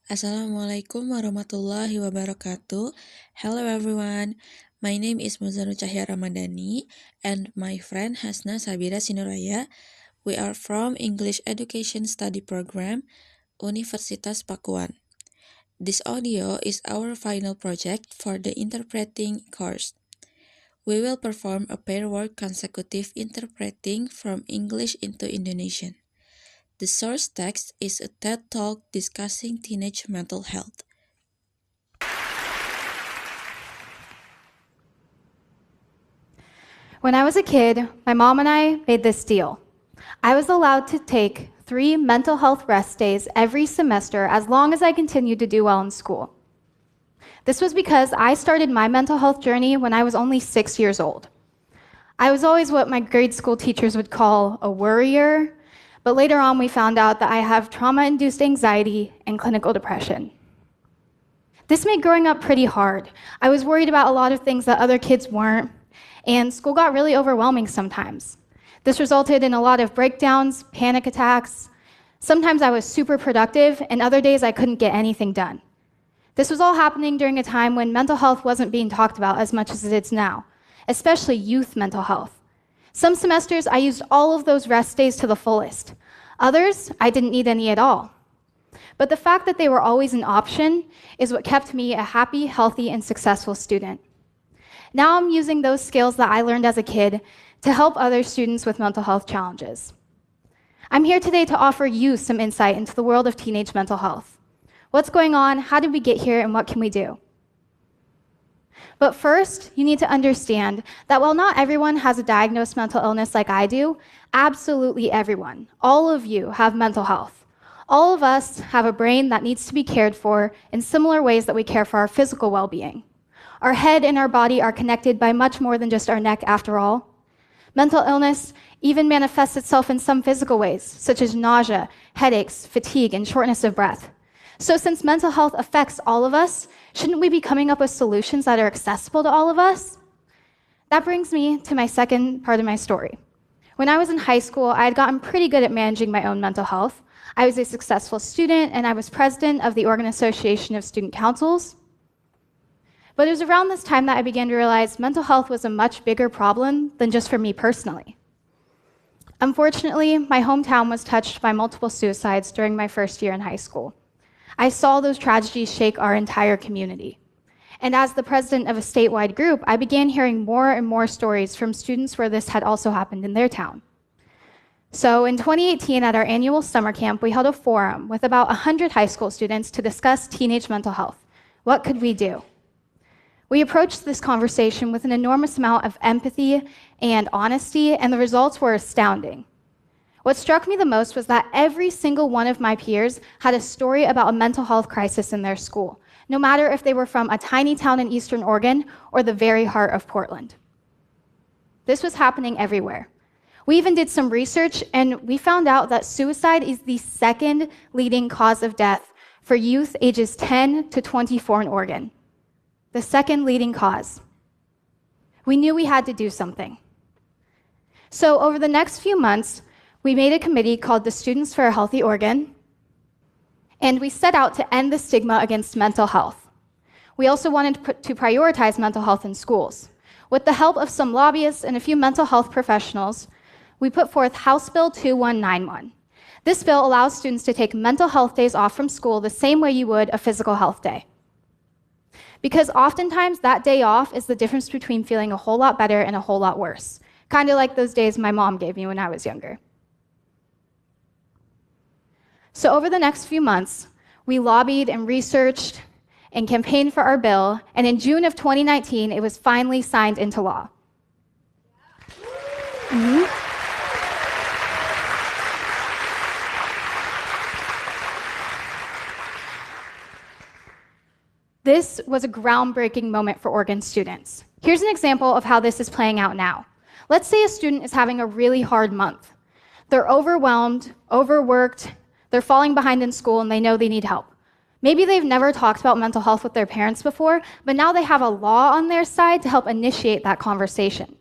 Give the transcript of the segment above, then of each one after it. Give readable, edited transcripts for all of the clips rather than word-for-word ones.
Assalamualaikum warahmatullahi wabarakatuh. Hello everyone. My name is Moza Ramadhani and my friend Hasna Sabira Sinuraya. We are from English Education Study Program, Universitas Pakuan. This audio is our final project for the interpreting course. We will perform a pair word consecutive interpreting from English into Indonesian. The source text is a TED Talk discussing teenage mental health. When I was a kid, my mom and I made this deal. I was allowed to take 3 mental health rest days every semester as long as I continued to do well in school. This was because I started my mental health journey when I was only 6 years old. I was always what my grade school teachers would call a worrier, but later on we found out that I have trauma-induced anxiety and clinical depression. This made growing up pretty hard. I was worried about a lot of things that other kids weren't, and school got really overwhelming sometimes. This resulted in a lot of breakdowns, panic attacks. Sometimes I was super productive, and other days I couldn't get anything done. This was all happening during a time when mental health wasn't being talked about as much as it is now, especially youth mental health. Some semesters I used all of those rest days to the fullest. Others, I didn't need any at all. But the fact that they were always an option is what kept me a happy, healthy, and successful student. Now I'm using those skills that I learned as a kid to help other students with mental health challenges. I'm here today to offer you some insight into the world of teenage mental health. What's going on? How did we get here? And what can we do? But first, you need to understand that while not everyone has a diagnosed mental illness like I do, absolutely everyone, all of you, have mental health. All of us have a brain that needs to be cared for in similar ways that we care for our physical well-being. Our head and our body are connected by much more than just our neck, after all. Mental illness even manifests itself in some physical ways, such as nausea, headaches, fatigue, and shortness of breath. So since mental health affects all of us, shouldn't we be coming up with solutions that are accessible to all of us? That brings me to my second part of my story. When I was in high school, I had gotten pretty good at managing my own mental health. I was a successful student, and I was president of the Oregon Association of Student Councils. But it was around this time that I began to realize mental health was a much bigger problem than just for me personally. Unfortunately, my hometown was touched by multiple suicides during my first year in high school. I saw those tragedies shake our entire community. And as the president of a statewide group, I began hearing more and more stories from students where this had also happened in their town. So in 2018, at our annual summer camp, we held a forum with about 100 high school students to discuss teenage mental health. What could we do? We approached this conversation with an enormous amount of empathy and honesty, and the results were astounding. What struck me the most was that every single one of my peers had a story about a mental health crisis in their school, no matter if they were from a tiny town in Eastern Oregon or the very heart of Portland. This was happening everywhere. We even did some research, and we found out that suicide is the second leading cause of death for youth ages 10 to 24 in Oregon. The second leading cause. We knew we had to do something. So over the next few months, we made a committee called the Students for a Healthy Oregon, and we set out to end the stigma against mental health. We also wanted to prioritize mental health in schools. With the help of some lobbyists and a few mental health professionals, we put forth House Bill 2191. This bill allows students to take mental health days off from school the same way you would a physical health day. Because oftentimes that day off is the difference between feeling a whole lot better and a whole lot worse, kind of like those days my mom gave me when I was younger. So over the next few months, we lobbied and researched and campaigned for our bill, and in June of 2019, it was finally signed into law. This was a groundbreaking moment for Oregon students. Here's an example of how this is playing out now. Let's say a student is having a really hard month. They're overwhelmed, overworked, they're falling behind in school, and they know they need help. Maybe they've never talked about mental health with their parents before, but now they have a law on their side to help initiate that conversation.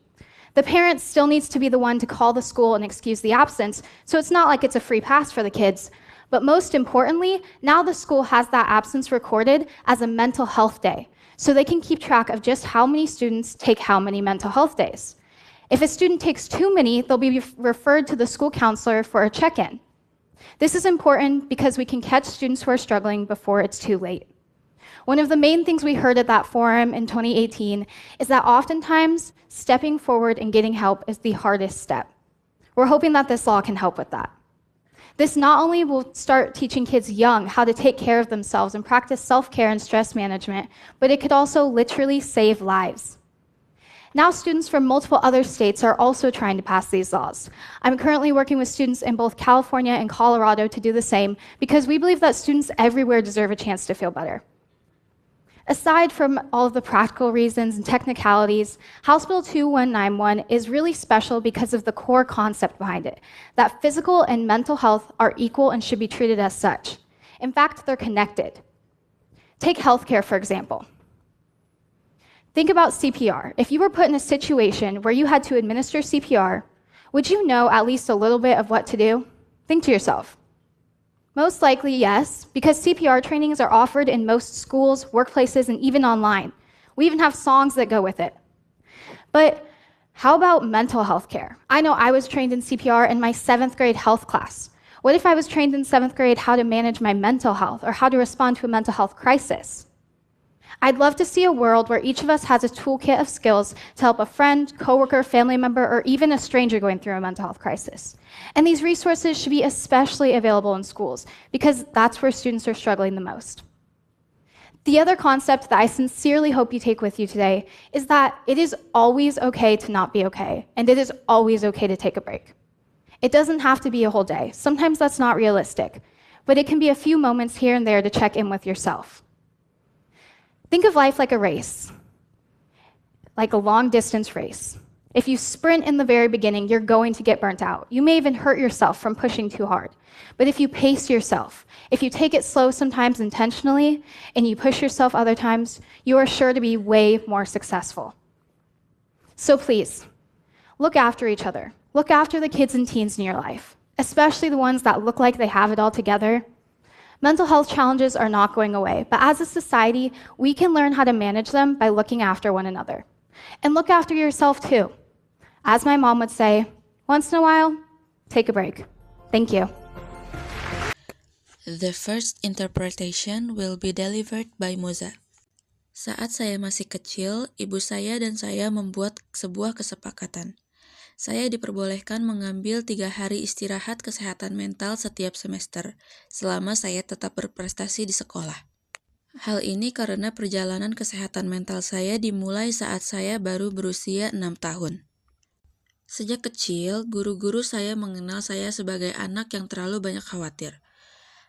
The parent still needs to be the one to call the school and excuse the absence, so it's not like it's a free pass for the kids, But most importantly, now the school has that absence recorded as a mental health day, so they can keep track of just how many students take how many mental health days. If a student takes too many, they'll be referred to the school counselor for a check-in. This is important because we can catch students who are struggling before it's too late. One of the main things we heard at that forum in 2018 is that oftentimes stepping forward and getting help is the hardest step. We're hoping that this law can help with that. This not only will start teaching kids young how to take care of themselves and practice self-care and stress management, but it could also literally save lives. Now students from multiple other states are also trying to pass these laws. I'm currently working with students in both California and Colorado to do the same because we believe that students everywhere deserve a chance to feel better. Aside from all of the practical reasons and technicalities, House Bill 2191 is really special because of the core concept behind it, that physical and mental health are equal and should be treated as such. In fact, they're connected. Take healthcare, for example. Think about CPR. If you were put in a situation where you had to administer CPR, would you know at least a little bit of what to do? Think to yourself. Most likely, yes, because CPR trainings are offered in most schools, workplaces, and even online. We even have songs that go with it. But how about mental health care? I know I was trained in CPR in my 7th grade health class. What if I was trained in 7th grade how to manage my mental health or how to respond to a mental health crisis? I'd love to see a world where each of us has a toolkit of skills to help a friend, coworker, family member, or even a stranger going through a mental health crisis. And these resources should be especially available in schools because that's where students are struggling the most. The other concept that I sincerely hope you take with you today is that it is always okay to not be okay, and it is always okay to take a break. It doesn't have to be a whole day. Sometimes that's not realistic, but it can be a few moments here and there to check in with yourself. Think of life like a race, like a long-distance race. If you sprint in the very beginning, you're going to get burnt out. You may even hurt yourself from pushing too hard. But if you pace yourself, if you take it slow sometimes intentionally, and you push yourself other times, you are sure to be way more successful. So please, look after each other. Look after the kids and teens in your life, especially the ones that look like they have it all together. Mental health challenges are not going away, but as a society, we can learn how to manage them by looking after one another. And look after yourself too. As my mom would say, once in a while, take a break. Thank you. The first interpretation will be delivered by Moza. Saat saya masih kecil, ibu saya dan saya membuat sebuah kesepakatan. Saya diperbolehkan mengambil 3 hari istirahat kesehatan mental setiap semester, selama saya tetap berprestasi di sekolah. Hal ini karena perjalanan kesehatan mental saya dimulai saat saya baru berusia 6 tahun. Sejak kecil, guru-guru saya mengenal saya sebagai anak yang terlalu banyak khawatir.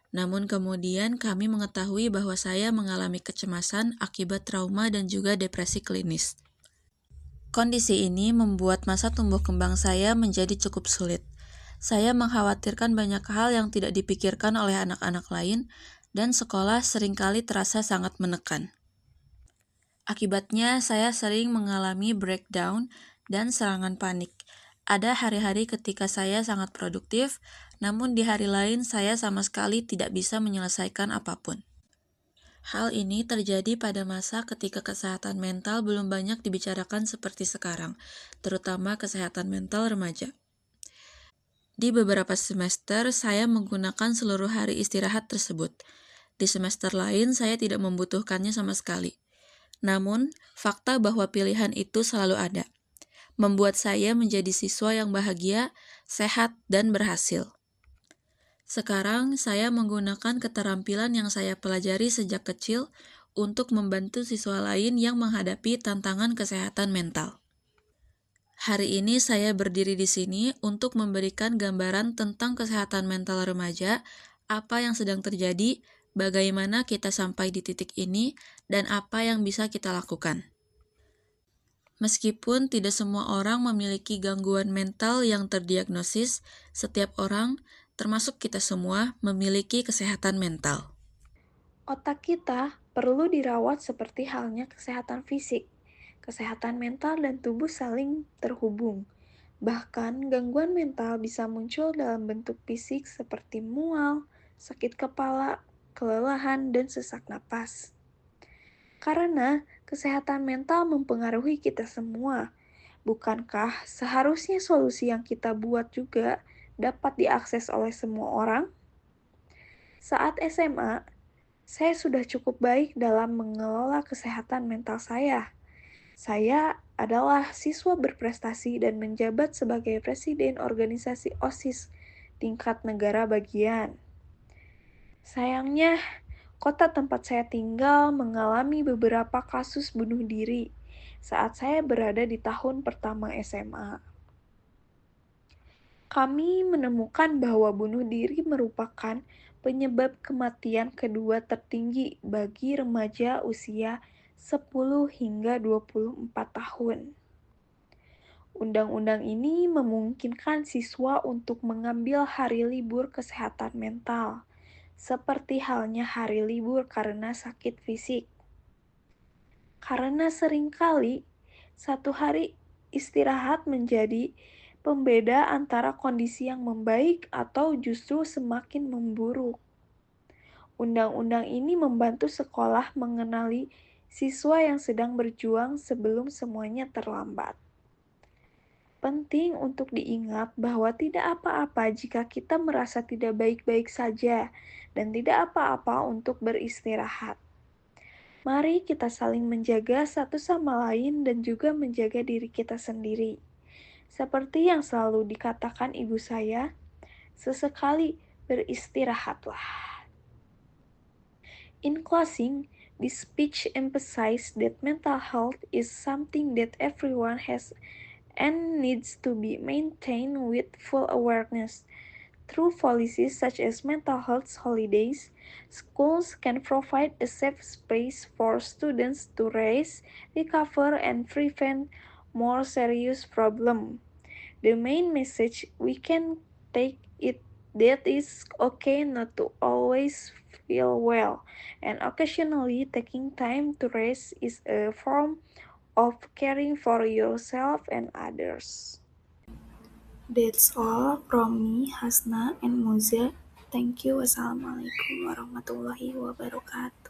Namun kemudian kami mengetahui bahwa saya mengalami kecemasan akibat trauma dan juga depresi klinis. Kondisi ini membuat masa tumbuh kembang saya menjadi cukup sulit. Saya mengkhawatirkan banyak hal yang tidak dipikirkan oleh anak-anak lain, dan sekolah seringkali terasa sangat menekan. Akibatnya, saya sering mengalami breakdown dan serangan panik. Ada hari-hari ketika saya sangat produktif, namun di hari lain saya sama sekali tidak bisa menyelesaikan apapun. Hal ini terjadi pada masa ketika kesehatan mental belum banyak dibicarakan seperti sekarang, terutama kesehatan mental remaja. Di beberapa semester, saya menggunakan seluruh hari istirahat tersebut. Di semester lain, saya tidak membutuhkannya sama sekali. Namun, fakta bahwa pilihan itu selalu ada, membuat saya menjadi siswa yang bahagia, sehat, dan berhasil. Sekarang, saya menggunakan keterampilan yang saya pelajari sejak kecil untuk membantu siswa lain yang menghadapi tantangan kesehatan mental. Hari ini saya berdiri di sini untuk memberikan gambaran tentang kesehatan mental remaja, apa yang sedang terjadi, bagaimana kita sampai di titik ini, dan apa yang bisa kita lakukan. Meskipun tidak semua orang memiliki gangguan mental yang terdiagnosis, setiap orang, termasuk kita semua, memiliki kesehatan mental. Otak kita perlu dirawat seperti halnya kesehatan fisik. Kesehatan mental dan tubuh saling terhubung. Bahkan, gangguan mental bisa muncul dalam bentuk fisik seperti mual, sakit kepala, kelelahan, dan sesak napas. Karena kesehatan mental mempengaruhi kita semua, bukankah seharusnya solusi yang kita buat juga dapat diakses oleh semua orang? Saat SMA, saya sudah cukup baik dalam mengelola kesehatan mental saya. Saya adalah siswa berprestasi dan menjabat sebagai presiden organisasi OSIS tingkat negara bagian. Sayangnya, kota tempat saya tinggal mengalami beberapa kasus bunuh diri saat saya berada di tahun pertama SMA. Kami menemukan bahwa bunuh diri merupakan penyebab kematian kedua tertinggi bagi remaja usia 10 hingga 24 tahun. Undang-undang ini memungkinkan siswa untuk mengambil hari libur kesehatan mental, seperti halnya hari libur karena sakit fisik. Karena seringkali satu hari istirahat menjadi pembeda antara kondisi yang membaik atau justru semakin memburuk. Undang-undang ini membantu sekolah mengenali siswa yang sedang berjuang sebelum semuanya terlambat. Penting untuk diingat bahwa tidak apa-apa jika kita merasa tidak baik-baik saja dan tidak apa-apa untuk beristirahat. Mari kita saling menjaga satu sama lain dan juga menjaga diri kita sendiri. Seperti yang selalu dikatakan ibu saya, sesekali beristirahatlah. In closing, this speech emphasized that mental health is something that everyone has and needs to be maintained with full awareness. Through policies such as mental health holidays, schools can provide a safe space for students to raise, recover, and prevent more serious problems. The main message we can take it that it's okay not to always feel well, and occasionally taking time to rest is a form of caring for yourself and others. That's all from me, Hasna and Moza. Thank you. Wassalamualaikum warahmatullahi wabarakatuh.